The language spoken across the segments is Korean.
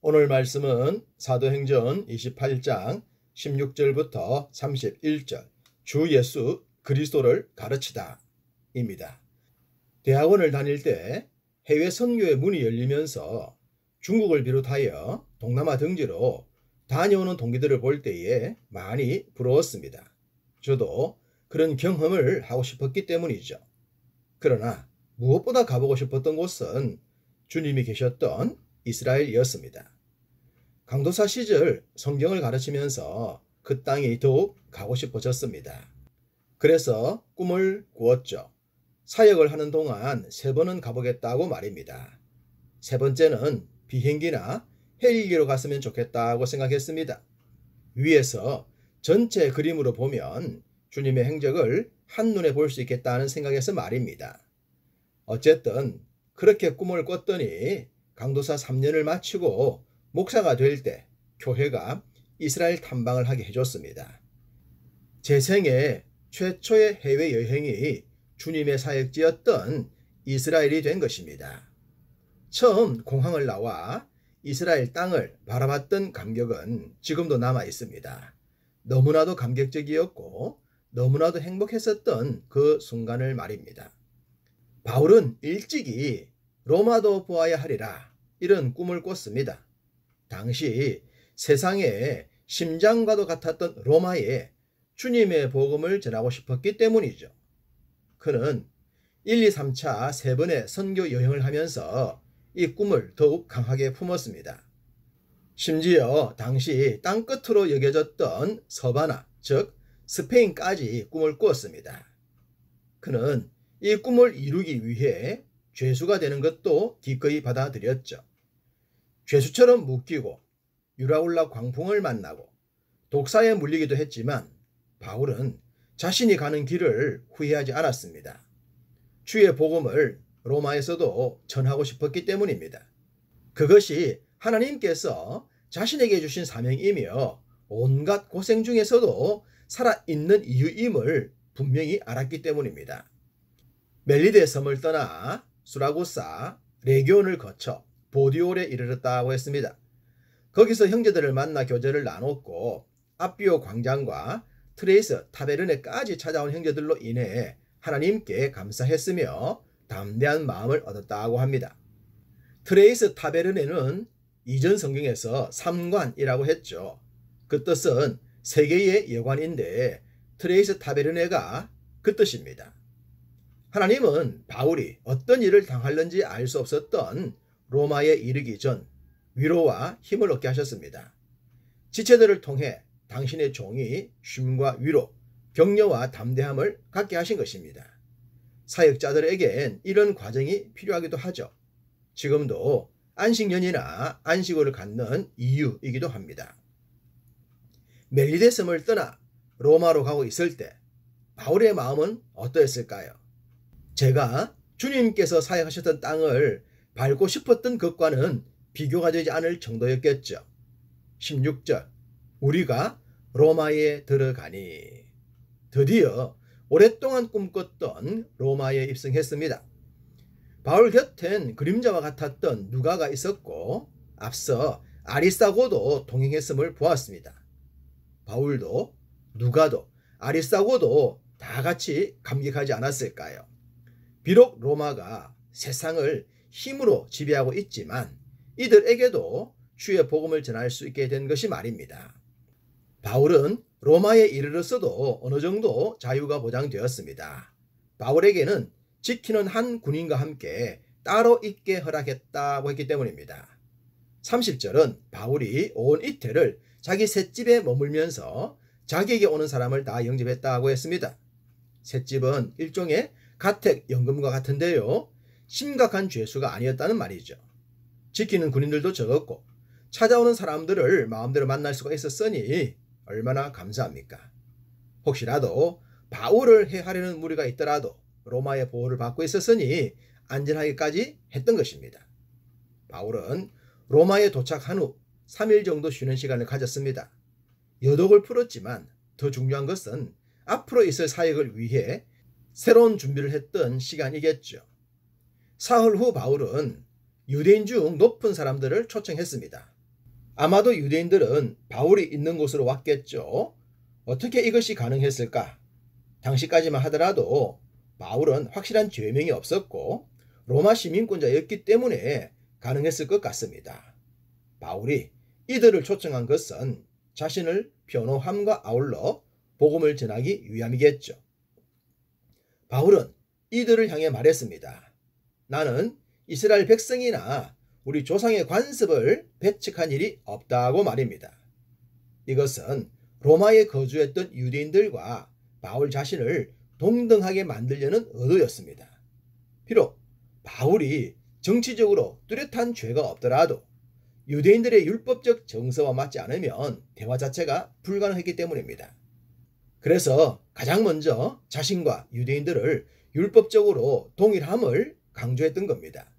오늘 말씀은 사도행전 28장 16절부터 31절 주 예수 그리스도를 가르치다 입니다. 대학원을 다닐 때 해외 선교의 문이 열리면서 중국을 비롯하여 동남아 등지로 다녀오는 동기들을 볼 때에 많이 부러웠습니다. 저도 그런 경험을 하고 싶었기 때문이죠. 그러나 무엇보다 가보고 싶었던 곳은 주님이 계셨던 이스라엘이었습니다. 강도사 시절 성경을 가르치면서 그 땅이 더욱 가고 싶어졌습니다. 그래서 꿈을 꾸었죠. 사역을 하는 동안 3번은 가보겠다고 말입니다. 3번째는 비행기나 헬기로 갔으면 좋겠다고 생각했습니다. 위에서 전체 그림으로 보면 주님의 행적을 한눈에 볼 수 있겠다는 생각에서 말입니다. 어쨌든 그렇게 꿈을 꿨더니 강도사 3년을 마치고 목사가 될 때 교회가 이스라엘 탐방을 하게 해줬습니다. 제 생애 최초의 해외여행이 주님의 사역지였던 이스라엘이 된 것입니다. 처음 공항을 나와 이스라엘 땅을 바라봤던 감격은 지금도 남아 있습니다. 너무나도 감격적이었고 너무나도 행복했었던 그 순간을 말입니다. 바울은 일찍이 로마도 보아야 하리라 이런 꿈을 꿨습니다. 당시 세상의 심장과도 같았던 로마에 주님의 복음을 전하고 싶었기 때문이죠. 그는 1, 2, 3차 3번의 선교 여행을 하면서 이 꿈을 더욱 강하게 품었습니다. 심지어 당시 땅끝으로 여겨졌던 서바나, 즉 스페인까지 꿈을 꾸었습니다. 그는 이 꿈을 이루기 위해 죄수가 되는 것도 기꺼이 받아들였죠. 죄수처럼 묶이고 유라굴라 광풍을 만나고 독사에 물리기도 했지만 바울은 자신이 가는 길을 후회하지 않았습니다. 주의 복음을 로마에서도 전하고 싶었기 때문입니다. 그것이 하나님께서 자신에게 주신 사명이며 온갖 고생 중에서도 살아있는 이유임을 분명히 알았기 때문입니다. 멜리데 섬을 떠나 수라구사, 레기온을 거쳐 보디올에 이르렀다고 했습니다. 거기서 형제들을 만나 교제를 나눴고 앞비오 광장과 트레이스 타베르네까지 찾아온 형제들로 인해 하나님께 감사했으며 담대한 마음을 얻었다고 합니다. 트레이스 타베르네는 이전 성경에서 삼관이라고 했죠. 그 뜻은 세계의 여관인데 트레이스 타베르네가 그 뜻입니다. 하나님은 바울이 어떤 일을 당할는지 알 수 없었던 로마에 이르기 전 위로와 힘을 얻게 하셨습니다. 지체들을 통해 당신의 종이 쉼과 위로, 격려와 담대함을 갖게 하신 것입니다. 사역자들에겐 이런 과정이 필요하기도 하죠. 지금도 안식년이나 안식월을 갖는 이유이기도 합니다. 멜리데 섬을 떠나 로마로 가고 있을 때 바울의 마음은 어떠했을까요? 제가 주님께서 사역하셨던 땅을 밟고 싶었던 것과는 비교가 되지 않을 정도였겠죠. 16절 우리가 로마에 들어가니 드디어 오랫동안 꿈꿨던 로마에 입성했습니다. 바울 곁엔 그림자와 같았던 누가가 있었고 앞서 아리스타고도 동행했음을 보았습니다. 바울도 누가도 아리스타고도 다 같이 감격하지 않았을까요? 비록 로마가 세상을 힘으로 지배하고 있지만 이들에게도 주의 복음을 전할 수 있게 된 것이 말입니다. 바울은 로마에 이르렀어도 어느 정도 자유가 보장되었습니다. 바울에게는 지키는 한 군인과 함께 따로 있게 허락했다고 했기 때문입니다. 30절은 바울이 온 이태를 자기 셋집에 머물면서 자기에게 오는 사람을 다 영접했다고 했습니다. 셋집은 일종의 가택연금과 같은데요. 심각한 죄수가 아니었다는 말이죠. 지키는 군인들도 적었고 찾아오는 사람들을 마음대로 만날 수가 있었으니 얼마나 감사합니까? 혹시라도 바울을 해하려는 무리가 있더라도 로마의 보호를 받고 있었으니 안전하게까지 했던 것입니다. 바울은 로마에 도착한 후 3일 정도 쉬는 시간을 가졌습니다. 여독을 풀었지만 더 중요한 것은 앞으로 있을 사역을 위해 새로운 준비를 했던 시간이겠죠. 사흘 후 바울은 유대인 중 높은 사람들을 초청했습니다. 아마도 유대인들은 바울이 있는 곳으로 왔겠죠. 어떻게 이것이 가능했을까? 당시까지만 하더라도 바울은 확실한 죄명이 없었고 로마 시민권자였기 때문에 가능했을 것 같습니다. 바울이 이들을 초청한 것은 자신을 변호함과 아울러 복음을 전하기 위함이겠죠. 바울은 이들을 향해 말했습니다. 나는 이스라엘 백성이나 우리 조상의 관습을 배척한 일이 없다고 말입니다. 이것은 로마에 거주했던 유대인들과 바울 자신을 동등하게 만들려는 의도였습니다. 비록 바울이 정치적으로 뚜렷한 죄가 없더라도 유대인들의 율법적 정서와 맞지 않으면 대화 자체가 불가능했기 때문입니다. 그래서 가장 먼저 자신과 유대인들을 율법적으로 동일함을 강조했던 겁니다.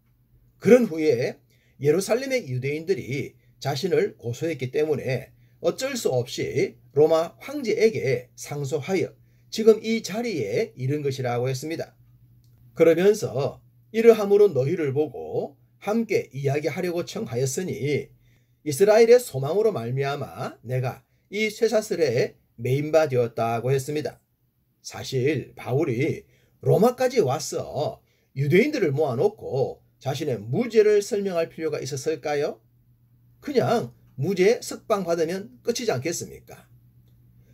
그런 후에 예루살렘의 유대인들이 자신을 고소했기 때문에 어쩔 수 없이 로마 황제에게 상소하여 지금 이 자리에 이른 것이라고 했습니다. 그러면서 이러함으로 너희를 보고 함께 이야기하려고 청하였으니 이스라엘의 소망으로 말미암아 내가 이 쇠사슬에 매인 바 되었다고 했습니다. 사실 바울이 로마까지 와서 유대인들을 모아놓고 자신의 무죄를 설명할 필요가 있었을까요? 그냥 무죄 석방받으면 끝이지 않겠습니까?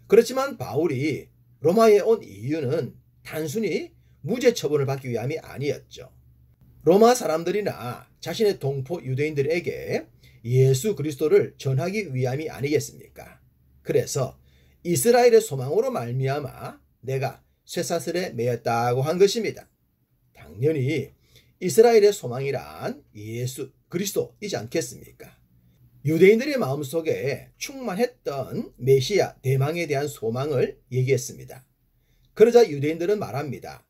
그렇지만 바울이 로마에 온 이유는 단순히 무죄 처분을 받기 위함이 아니었죠. 로마 사람들이나 자신의 동포 유대인들에게 예수 그리스도를 전하기 위함이 아니겠습니까? 그래서 이스라엘의 소망으로 말미암아 내가 쇠사슬에 매였다고 한 것입니다. 당연히 이스라엘의 소망이란 예수 그리스도이지 않겠습니까? 유대인들의 마음속에 충만했던 메시아 대망에 대한 소망을 얘기했습니다. 그러자 유대인들은 말합니다.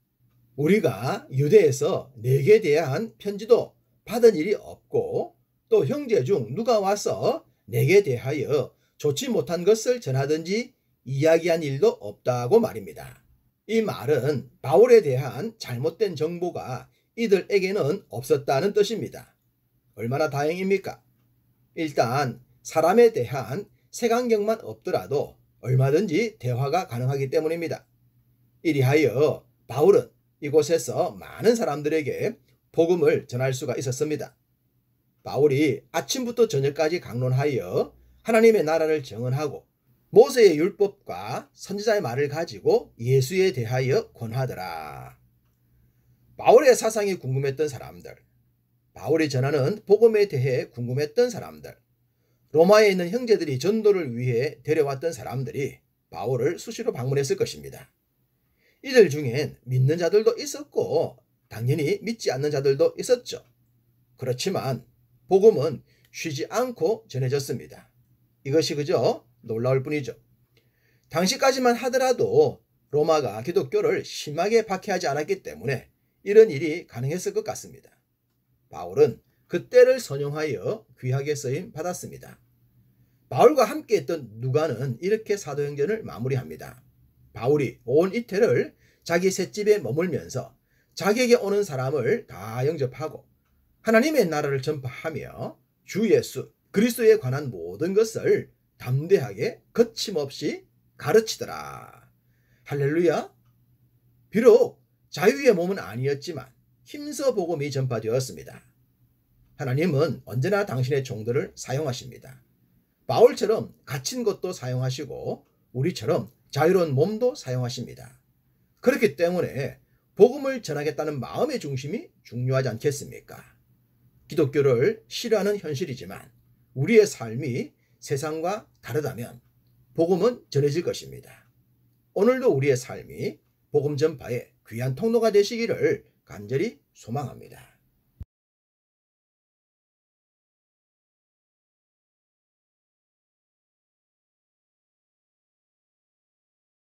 우리가 유대에서 내게 대한 편지도 받은 일이 없고 또 형제 중 누가 와서 내게 대하여 좋지 못한 것을 전하든지 이야기한 일도 없다고 말입니다. 이 말은 바울에 대한 잘못된 정보가 이들에게는 없었다는 뜻입니다. 얼마나 다행입니까? 일단 사람에 대한 색안경만 없더라도 얼마든지 대화가 가능하기 때문입니다. 이리하여 바울은 이곳에서 많은 사람들에게 복음을 전할 수가 있었습니다. 바울이 아침부터 저녁까지 강론하여 하나님의 나라를 정언하고 모세의 율법과 선지자의 말을 가지고 예수에 대하여 권하더라. 바울의 사상이 궁금했던 사람들, 바울이 전하는 복음에 대해 궁금했던 사람들, 로마에 있는 형제들이 전도를 위해 데려왔던 사람들이 바울을 수시로 방문했을 것입니다. 이들 중엔 믿는 자들도 있었고 당연히 믿지 않는 자들도 있었죠. 그렇지만 복음은 쉬지 않고 전해졌습니다. 이것이 그저 놀라울 뿐이죠. 당시까지만 하더라도 로마가 기독교를 심하게 박해하지 않았기 때문에 이런 일이 가능했을 것 같습니다. 바울은 그때를 선용하여 귀하게 쓰임 받았습니다. 바울과 함께했던 누가는 이렇게 사도행전을 마무리합니다. 바울이 온 이태를 자기 셋집에 머물면서 자기에게 오는 사람을 다 영접하고 하나님의 나라를 전파하며 주 예수 그리스도에 관한 모든 것을 담대하게 거침없이 가르치더라. 할렐루야. 비록 자유의 몸은 아니었지만 힘써 복음이 전파되었습니다. 하나님은 언제나 당신의 종들을 사용하십니다. 바울처럼 갇힌 것도 사용하시고 우리처럼 자유로운 몸도 사용하십니다. 그렇기 때문에 복음을 전하겠다는 마음의 중심이 중요하지 않겠습니까? 기독교를 싫어하는 현실이지만 우리의 삶이 세상과 다르다면 복음은 전해질 것입니다. 오늘도 우리의 삶이 복음 전파의 귀한 통로가 되시기를 간절히 소망합니다.